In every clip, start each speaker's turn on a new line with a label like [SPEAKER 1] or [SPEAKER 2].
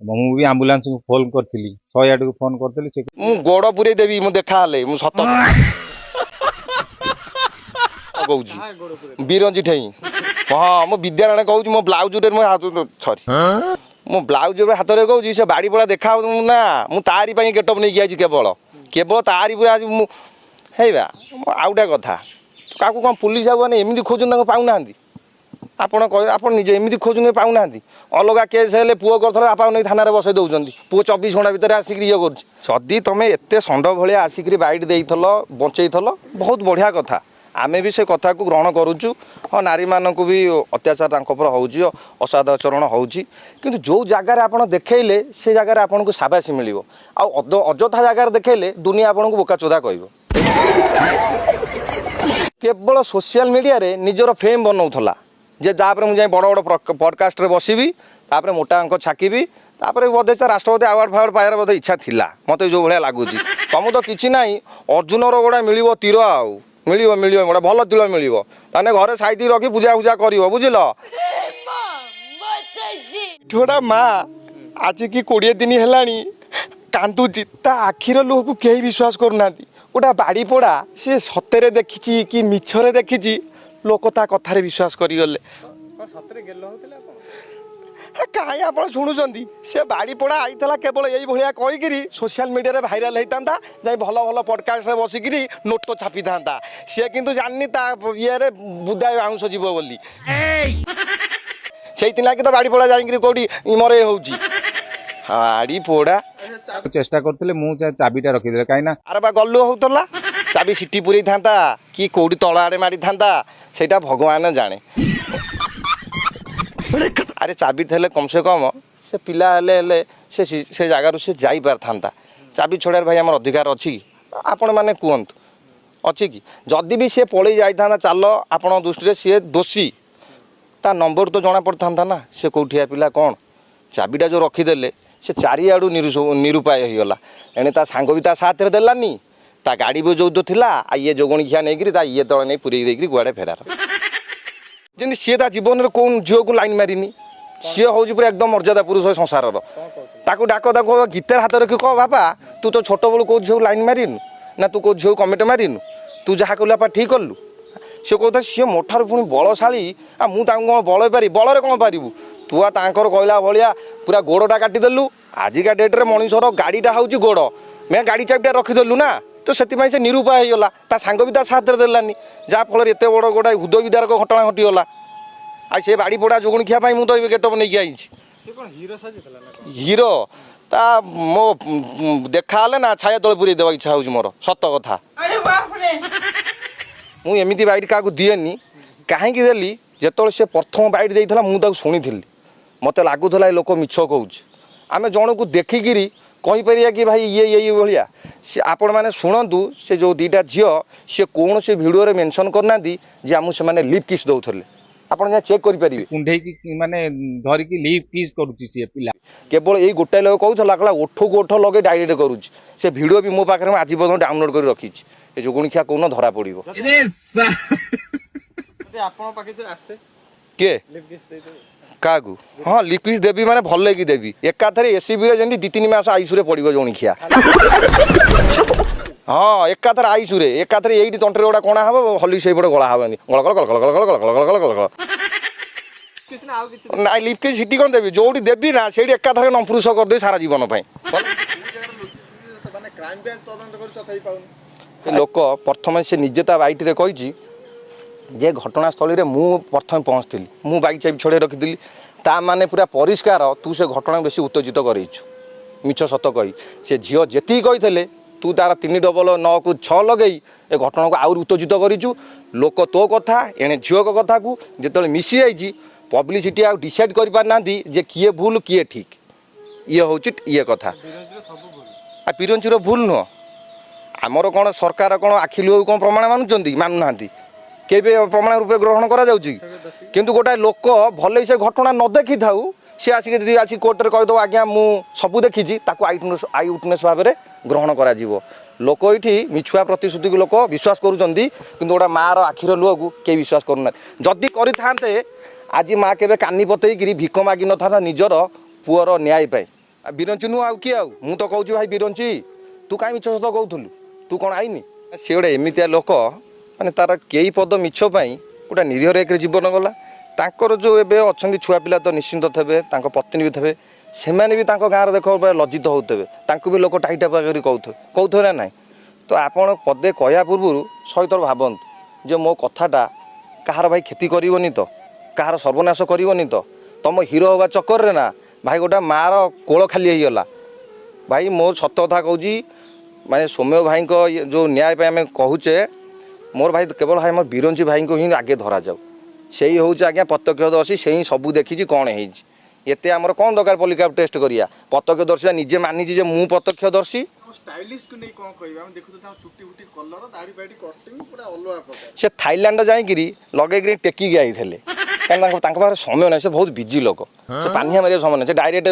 [SPEAKER 1] भी आंबुलांस को फोन करथिली 108 को फोन करथिली से
[SPEAKER 2] मु गोड़ पुरे देवी मु देखा हले मु सत कहूँ बीरंजी ठेई हाँ मो विद्यारायण कहूँ मो ब्लाउज रे मो हाथ सॉरी मो ब्लाउज रे हाथ रे कहूँ से बाड़ी पड़ा देखा ना मु तारी पई गेटअप नहीं आइछि केवल केवल तारी पूरा मु हेबा आउटा कथा काकू कौन पुलिस आउ ने एमती खोजन पाऊ ना आपण आप निजे एमती खोजन पाऊ ना अलग केस हेले पुओ कर आप थाना बसई दौरान पुओ 24 घंटा भितर आसिक ये करी तुम एत षंड भाया आसिक बाइट देल बचेल बहुत बढ़िया कथा आमे भी से कथा को ग्रहण करुचु हाँ नारी मानक भी अत्याचार तांकर हो असादाचरण होंतु जो जगार आप देखले से जगार आपन को साबासी मिल अजथा जगार देखले दुनिया आपन को बोका चोदा कह केवल सोशल मीडिया रे निजर फ्रेम बनाऊला जे तापर मुझे बड़ बड़ पडकास्ट रे बसबी तापर मोटा अंक छाकिबी तापर बोधे राष्ट्रपति अवार्ड फावार्ड पाइबार बोधे इच्छा थिला मते जो भाया लगुच तुम तो किसी ना अर्जुनर गोटा मिल तीर आउ मिल मिल गोटे भल तिल मिल ताने घरे साइती रखी पूजा पूजा कर बुझल छोटा माँ आज की 20 दिन है कांदुची ता आखिर लुह को कहीं विश्वास करना गोटा बाड़ी पोड़ा सी सतरे देखी कि मिछरे देखी लोक ता कथार विश्वास करगले कहीं आप शुणुंट से बाड़ी पोड़ा आई केवल यही भाया कहीकि सोशल मीडिया भाइराल होता जाए भल भल पडकास्ट बसिक नोट छापी था सी कितु जानी ये बुदाय बाउंस जीव बोली से तो बाड़ी पोड़ा जाकि कौटी मरे हो बाड़ी पोड़ा
[SPEAKER 1] चेष्टा करते मुझे चाबीटा रखीदे कहीं
[SPEAKER 2] अरे बा गलु होता चाबी सीटी पूरी था कि कौटी तल आड़े मारी था सेटा भगवान जाने अरे चाबी थे कम से कम से पिला हेले से जगार से जाई पार था चाबी छोड़ार भाई आम अधिकार अच्छी आपण मैंने कहतु अच्छी कि जदि भी सी पलि जाता चल आपण दृष्टि सी दोषी ता नंबर तो जना पड़ता ना से कौटिया पिला कौन चाबीटा जो रखीदे से चारिआडू निरुपाय होगला एणे ता सांग भी ता साथ रे देलानी ता गाड़ी भी जो थिला आ ये जोगणिखिया नहीं ता ये तले नहीं पूरे देकरी गुआड़े फेरार जमी सी ता जीवन में कौन झील को लाइन मारिनी सी हूँ पूरा एकदम मर्यादा पुरुष संसार ताकू डाक ताको गीतार हाथ रखी कह बापा तू तो छोट बड़ू कौ झील लाइन मारिनु ना तू कौ झील कमेंट मारिनु तू जहाँ कहलु आप ठीक कलु सी कहता सी मोठार पुणी बलशाली आ मुझे कौन बल पारि बलरे कौन पारू तू आकर कहला भाया पूरा गोड़टा काटिदेलु आजिका डेट्रे मनीषर गाड़ीटा हूँ गोड़ मैं गाड़ी चाबिटा रखीदेलु ना तो से निरुपाय होगला ता सांग भी ता साथ देलानी जहाँफल एत बड़ गोटा हृद विदारक घटना घटीगला आ से बाड़ी पोड़ा जोगणिखिया मुझे गेटअप नहीं आई हीरो ता मो देखा ना छाया तले पूरी देवा इच्छा हो मोर सत कथा मुझे एमती बाइट क्या दिएनी कहीं देली जिते से प्रथम बाइट देता मुझे शुणी मत लगुला लोक मिछ कौच आम जन को देखिकी कहीपर कि भाई ये भाया सी आपण मैंने शुणु से जो दीटा झील सी कौन से भिडियो मेंशन करना जे आमको से लिप किस दौले आपड़ जहाँ चेक करेंगे
[SPEAKER 1] कुंडे माने धरिकी लिप किस करुची सी पिला
[SPEAKER 2] केवल यही गोटाए लोक कहला कहला ओठ को ओठ लगे डायरेक्ट करुच्ची से भिडियो भी मो पाखे आज पर्यटन डाउनलोड कर रखी जोगणिखिया कौन धरा पड़ो किए क्या हाँ लिक्विड देवी माने भल लगी देवी एकाथरे एसीबी जमी 2-3 मास आईसुरे पड़ो जोगणिखिया हाँ एकाथरे आईसुरे एकाथरे यही तंटे गोटा कणा हम हली से गला हेनी गल गल गल गल गल गल गल गल गल ना लिक्विड सीटी कौन देवी जो देवी ना से एकाथरे नंपुरुष करदे सारा जीवन लोक प्रथम से निजे ता बाइट रे कही जे घटनास्थल मु प्रथम पहुँचती मु बाइक चाबी छड़े रखी ता माने पूरा परिष्कार तू से घटना बेसी उत्तेजित करेचु मिछ सत कही से झील जी कही तू तार 3 डबल 9 को 6 लगे ए घटना को आउर उत्तेजित करेचु लोक तो कथा एणे झील कथा को जिते मिसी जाइए पब्लिसिटी आ डिसाइड कर पारना जे किए भूल किए ठीक ये हूँ ये कथा आ पिरंचीर भूल नुह आमर कौन सरकार कौन आखि लुह कौन प्रमाण मानुंट मानुना के प्रमाण रूपे ग्रहण करा किंतु गोटाए लोक भले से घटना न देखी था सी आसिक आसिक कोर्टे कहीदेव आज्ञा मु सबू देखी आई विटनेस भाव में ग्रहण करा लोक ये मिछुआ प्रतिश्रुति को लोक विश्वास करुँच गोटा मार आखिर लुह को कई विश्वास करना जदि करें आज माँ के कानी पतईकि भिक मागि न था निजर पुअर न्याय पाई ବିରଞ୍ଚି ନୁହଁ ଆଉ କିଏ ଆଉ ମୁଁ ତ କହୁଛି ଭାଇ ବିରଞ୍ଚି ତୁ କାହିଁ ମିଛ ସତ କହୁଥିଲୁ ତୁ କ'ଣ ଆଇନି ସେ ଗୋଟେ ଏମିତିଆ ଲୋକ ମାନେ ତାର କେଇ ପଦ ମିଛ ପାଇଁ ଗୋଟେ ନିରୀହ ରେଖରେ ଜୀବନ ଗଲା ତାଙ୍କର ଯେଉଁ ଏବେ ଅଛନ୍ତି ଛୁଆ ପିଲା ତ ନିଶ୍ଚିନ୍ତ ଥିବେ ତାଙ୍କ ପତ୍ନୀ ବି ଥିବେ ସେମାନେ ବି ତାଙ୍କ ଗାଁରେ ଦେଖ ଲଜ୍ଜିତ ହେଉଥିବେ ତାଙ୍କୁ ବି ଲୋକ ଟାଇଟା ପାଖରେ କହୁଥିବେ ନା ନାହିଁ ତ ଆପଣ ପଦେ କହିବା ପୂର୍ବରୁ ଶହେ ଥର ଭାବନ୍ତୁ ଯେ ମୋ କଥାଟା କାହାର ଭାଇ କ୍ଷତି କରିବନି ତ କାହାର ସର୍ବନାଶ କରିବନି ତ ତମ ହିରୋ ହେବା ଚକ୍କରରେ ନା ଭାଇ ଗୋଟେ ମାଆର କୋଳ ଖାଲି ହେଇଗଲା ଭାଇ ମୋ ସତ କଥା କହୁଛି ମାନେ ସୌମ୍ୟ ଭାଇଙ୍କ ଯେଉଁ ନ୍ୟାୟ ପାଇଁ ଆମେ କହୁଛେ ମୋର ଭାଇ କେବଳ ଭାଇ ଆମର ବିରଞ୍ଚି ଭାଇଙ୍କୁ ହିଁ ଆଗେ ଧରାଯାଉ ସେଇ ହେଉଛି ଆଜ୍ଞା ପ୍ରତ୍ୟକ୍ଷଦର୍ଶୀ ସେଇ ସବୁ ଦେଖିଛି କ'ଣ ହେଇଛି ଏତେ ଆମର କ'ଣ ଦରକାର ପଲିଗ୍ରାଫ ଟେଷ୍ଟ କରିବା ପ୍ରତ୍ୟକ୍ଷଦର୍ଶୀ ନିଜେ ମାନିଛି ଯେ ମୁଁ ପ୍ରତ୍ୟକ୍ଷଦର୍ଶୀ ସେ ଥାଇଲାଣ୍ଡ ଯାଇକିରି ଲଗେଇକିରି ଟେକିକି ଆଇଥିଲେ କାହିଁକି ତାଙ୍କ ପାଖରେ ସମୟ ନାହିଁ ସେ ବହୁତ ବିଜି ଲୋକ ସେ ପାନିଆ ମାରିବା ସମୟ ନାହିଁ ସେ ଡାଇରେକ୍ଟ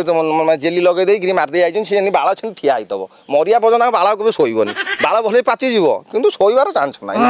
[SPEAKER 2] ଜେଲି ଲଗେଇ ଦେଇକିରି ମାରିଦେଇ ଯାଇଛନ୍ତି ସେ ବାଳ ସେମିତି ଠିଆ ହେଇଥିବ ମରିବା ପର୍ଯ୍ୟନ୍ତ ତାଙ୍କ ବାଳ କେବେ ଶୋଇବନି ବାଳ ଭଲ ପାଚିଯିବ କିନ୍ତୁ ଶୋଇବାର ଚାନ୍ସ ନାହିଁ